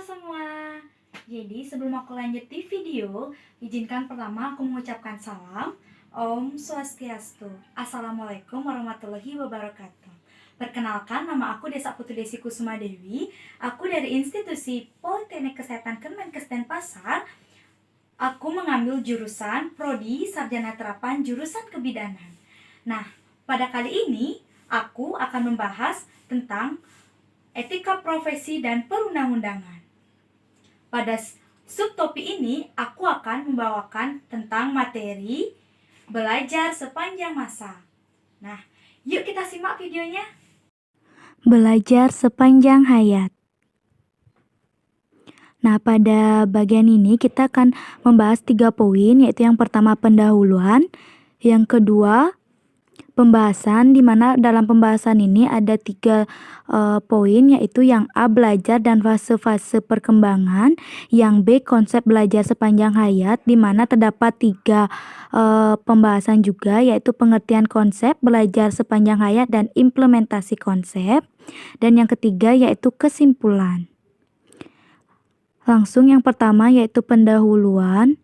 semua. Jadi sebelum aku lanjut di video, izinkan pertama aku mengucapkan salam. Om Swastiastu. Assalamualaikum warahmatullahi wabarakatuh. Perkenalkan, nama aku Desa Putri Desi Kusuma Dewi. Aku dari Institusi Politeknik Kesehatan Kemenkes Denpasar. Aku mengambil jurusan Prodi Sarjana Terapan jurusan Kebidanan. Nah, pada kali ini aku akan membahas tentang etika profesi dan perundang-undangan. Pada subtopik ini, aku akan membawakan tentang materi belajar sepanjang masa. Nah, yuk kita simak videonya. Belajar sepanjang hayat. Nah, pada bagian ini kita akan membahas 3 poin, yaitu yang pertama pendahuluan, yang kedua pembahasan, di mana dalam pembahasan ini ada 3 poin, yaitu yang A belajar dan fase-fase perkembangan, yang B konsep belajar sepanjang hayat, di mana terdapat 3 pembahasan juga, yaitu pengertian konsep belajar sepanjang hayat dan implementasi konsep, dan yang ketiga yaitu kesimpulan. Langsung yang pertama yaitu pendahuluan.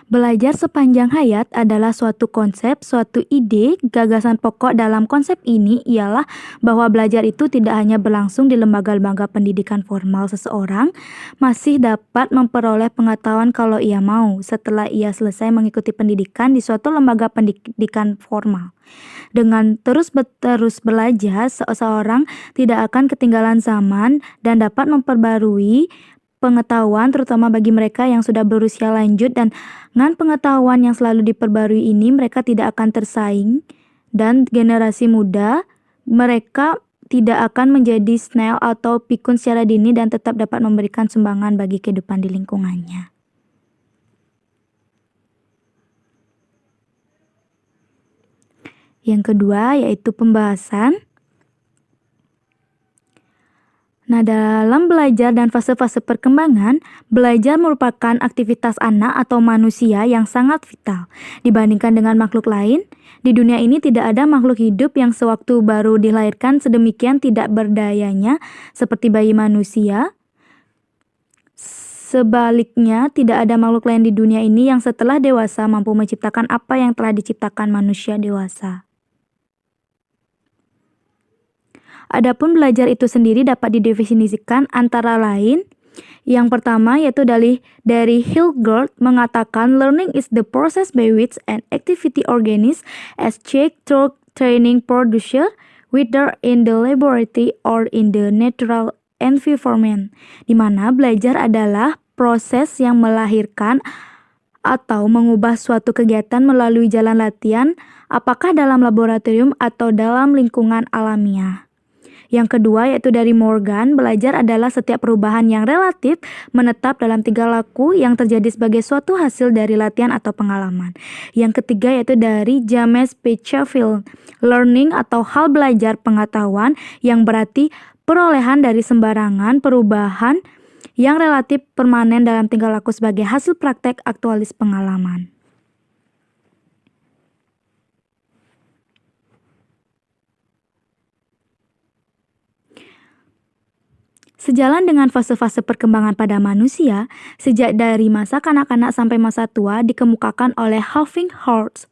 Belajar sepanjang hayat adalah suatu konsep, suatu ide, gagasan pokok dalam konsep ini ialah bahwa belajar itu tidak hanya berlangsung di lembaga-lembaga pendidikan formal seseorang, masih dapat memperoleh pengetahuan kalau ia mau setelah ia selesai mengikuti pendidikan di suatu lembaga pendidikan formal. Dengan terus belajar, seseorang tidak akan ketinggalan zaman dan dapat memperbarui pengetahuan, terutama bagi mereka yang sudah berusia lanjut, dan dengan pengetahuan yang selalu diperbarui ini mereka tidak akan tersaing, dan generasi muda mereka tidak akan menjadi snail atau pikun secara dini dan tetap dapat memberikan sumbangan bagi kehidupan di lingkungannya. Yang kedua yaitu pembahasan. Nah, dalam belajar dan fase-fase perkembangan, belajar merupakan aktivitas anak atau manusia yang sangat vital. Dibandingkan dengan makhluk lain, di dunia ini tidak ada makhluk hidup yang sewaktu baru dilahirkan sedemikian tidak berdayanya seperti bayi manusia. Sebaliknya, tidak ada makhluk lain di dunia ini yang setelah dewasa mampu menciptakan apa yang telah diciptakan manusia dewasa. Adapun belajar itu sendiri dapat didefinisikan antara lain. Yang pertama yaitu dari Hildegard mengatakan learning is the process by which an activity organized as checked through training producer, whether in the laboratory or in the natural environment. Di mana belajar adalah proses yang melahirkan atau mengubah suatu kegiatan melalui jalan latihan, apakah dalam laboratorium atau dalam lingkungan alamiah. Yang kedua yaitu dari Morgan, belajar adalah setiap perubahan yang relatif menetap dalam tingkah laku yang terjadi sebagai suatu hasil dari latihan atau pengalaman. Yang ketiga yaitu dari James Peterfield, learning atau hal belajar pengetahuan yang berarti perolehan dari sembarangan perubahan yang relatif permanen dalam tingkah laku sebagai hasil praktek aktualis pengalaman. Sejalan dengan fase-fase perkembangan pada manusia, sejak dari masa kanak-kanak sampai masa tua dikemukakan oleh Huffington.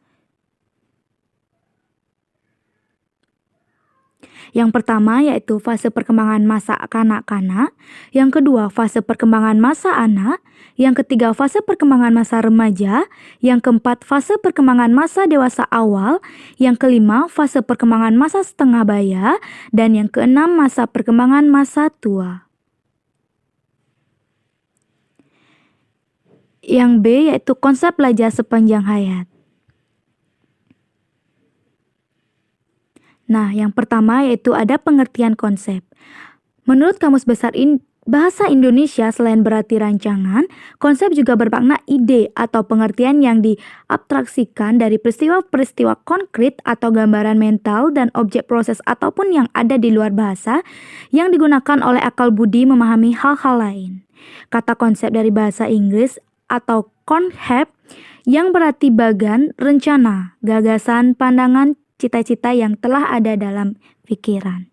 Yang pertama yaitu fase perkembangan masa kanak-kanak, yang kedua fase perkembangan masa anak, yang ketiga fase perkembangan masa remaja, yang keempat fase perkembangan masa dewasa awal, yang kelima fase perkembangan masa setengah baya, dan yang keenam masa perkembangan masa tua. Yang B yaitu konsep belajar sepanjang hayat. Nah, yang pertama yaitu ada pengertian konsep. Menurut Kamus Besar Bahasa Indonesia, selain berarti rancangan, konsep juga bermakna ide atau pengertian yang diabstraksikan dari peristiwa-peristiwa konkret atau gambaran mental dan objek proses ataupun yang ada di luar bahasa yang digunakan oleh akal budi memahami hal-hal lain. Kata konsep dari bahasa Inggris atau concept yang berarti bagan, rencana, gagasan, pandangan, cita-cita yang telah ada dalam pikiran.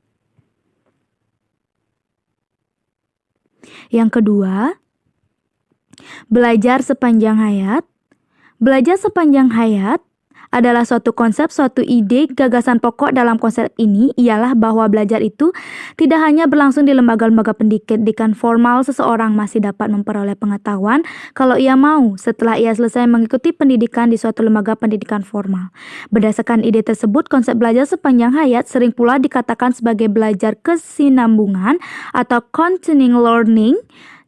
Yang kedua, belajar sepanjang hayat. Belajar sepanjang hayat adalah suatu konsep, suatu ide, gagasan pokok dalam konsep ini ialah bahwa belajar itu tidak hanya berlangsung di lembaga-lembaga pendidikan formal. Seseorang masih dapat memperoleh pengetahuan kalau ia mau setelah ia selesai mengikuti pendidikan di suatu lembaga pendidikan formal. Berdasarkan ide tersebut, konsep belajar sepanjang hayat sering pula dikatakan sebagai belajar kesinambungan atau continuing learning.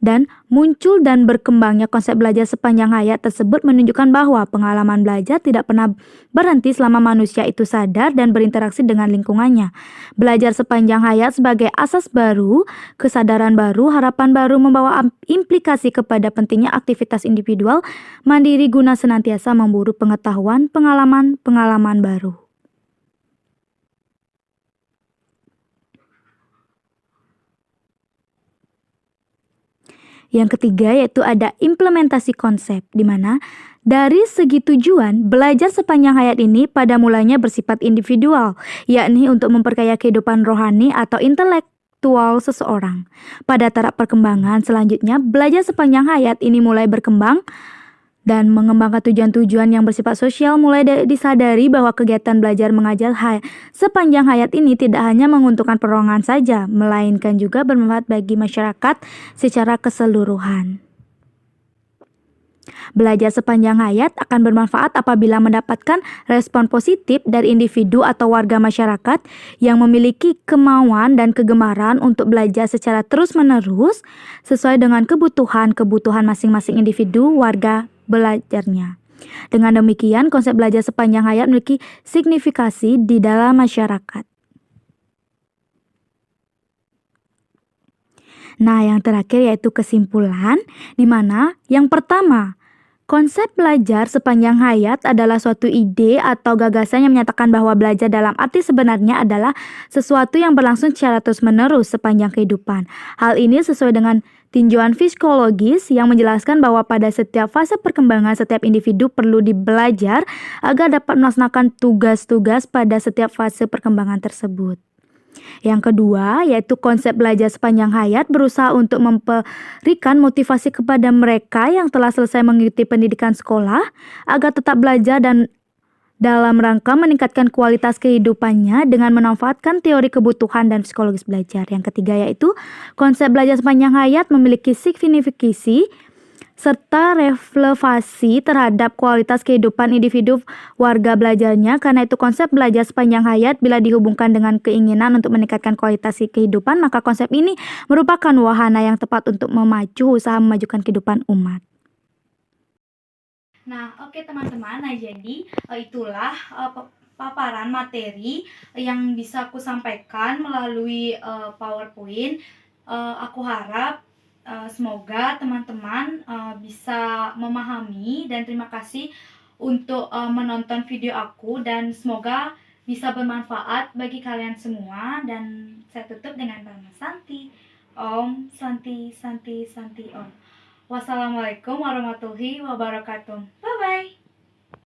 Dan muncul dan berkembangnya konsep belajar sepanjang hayat tersebut menunjukkan bahwa pengalaman belajar tidak pernah berhenti selama manusia itu sadar dan berinteraksi dengan lingkungannya. Belajar sepanjang hayat sebagai asas baru, kesadaran baru, harapan baru membawa implikasi kepada pentingnya aktivitas individual mandiri guna senantiasa memburu pengetahuan, pengalaman baru. Yang ketiga yaitu ada implementasi konsep, di mana dari segi tujuan, belajar sepanjang hayat ini pada mulanya bersifat individual, yakni untuk memperkaya kehidupan rohani atau intelektual seseorang. Pada tahap perkembangan selanjutnya, belajar sepanjang hayat ini mulai berkembang dan mengembangkan tujuan-tujuan yang bersifat sosial. Mulai disadari bahwa kegiatan belajar mengajar sepanjang hayat ini tidak hanya menguntungkan perorangan saja, melainkan juga bermanfaat bagi masyarakat secara keseluruhan. Belajar sepanjang hayat akan bermanfaat apabila mendapatkan respon positif dari individu atau warga masyarakat yang memiliki kemauan dan kegemaran untuk belajar secara terus-menerus sesuai dengan kebutuhan masing-masing individu warga belajarnya. Dengan demikian, konsep belajar sepanjang hayat memiliki signifikasi di dalam masyarakat. Nah, yang terakhir yaitu kesimpulan, di mana yang pertama, konsep belajar sepanjang hayat adalah suatu ide atau gagasan yang menyatakan bahwa belajar dalam arti sebenarnya adalah sesuatu yang berlangsung secara terus-menerus sepanjang kehidupan. Hal ini sesuai dengan tinjauan psikologis yang menjelaskan bahwa pada setiap fase perkembangan setiap individu perlu dibelajar agar dapat melaksanakan tugas-tugas pada setiap fase perkembangan tersebut. Yang kedua, yaitu konsep belajar sepanjang hayat berusaha untuk memberikan motivasi kepada mereka yang telah selesai mengikuti pendidikan sekolah agar tetap belajar dan dalam rangka meningkatkan kualitas kehidupannya dengan memanfaatkan teori kebutuhan dan psikologis belajar. Yang ketiga, yaitu konsep belajar sepanjang hayat memiliki signifikasi serta relevasi terhadap kualitas kehidupan individu warga belajarnya. Karena itu konsep belajar sepanjang hayat bila dihubungkan dengan keinginan untuk meningkatkan kualitas kehidupan, maka konsep ini merupakan wahana yang tepat untuk memacu usaha memajukan kehidupan umat. Nah, oke teman-teman, nah jadi itulah paparan materi yang bisa aku sampaikan melalui PowerPoint. Aku harap semoga teman-teman bisa memahami, dan terima kasih untuk menonton video aku, dan semoga bisa bermanfaat bagi kalian semua. Dan saya tutup dengan kalimat Santi. Om Santi Santi Santi Om. Wassalamualaikum warahmatullahi wabarakatuh. Bye bye.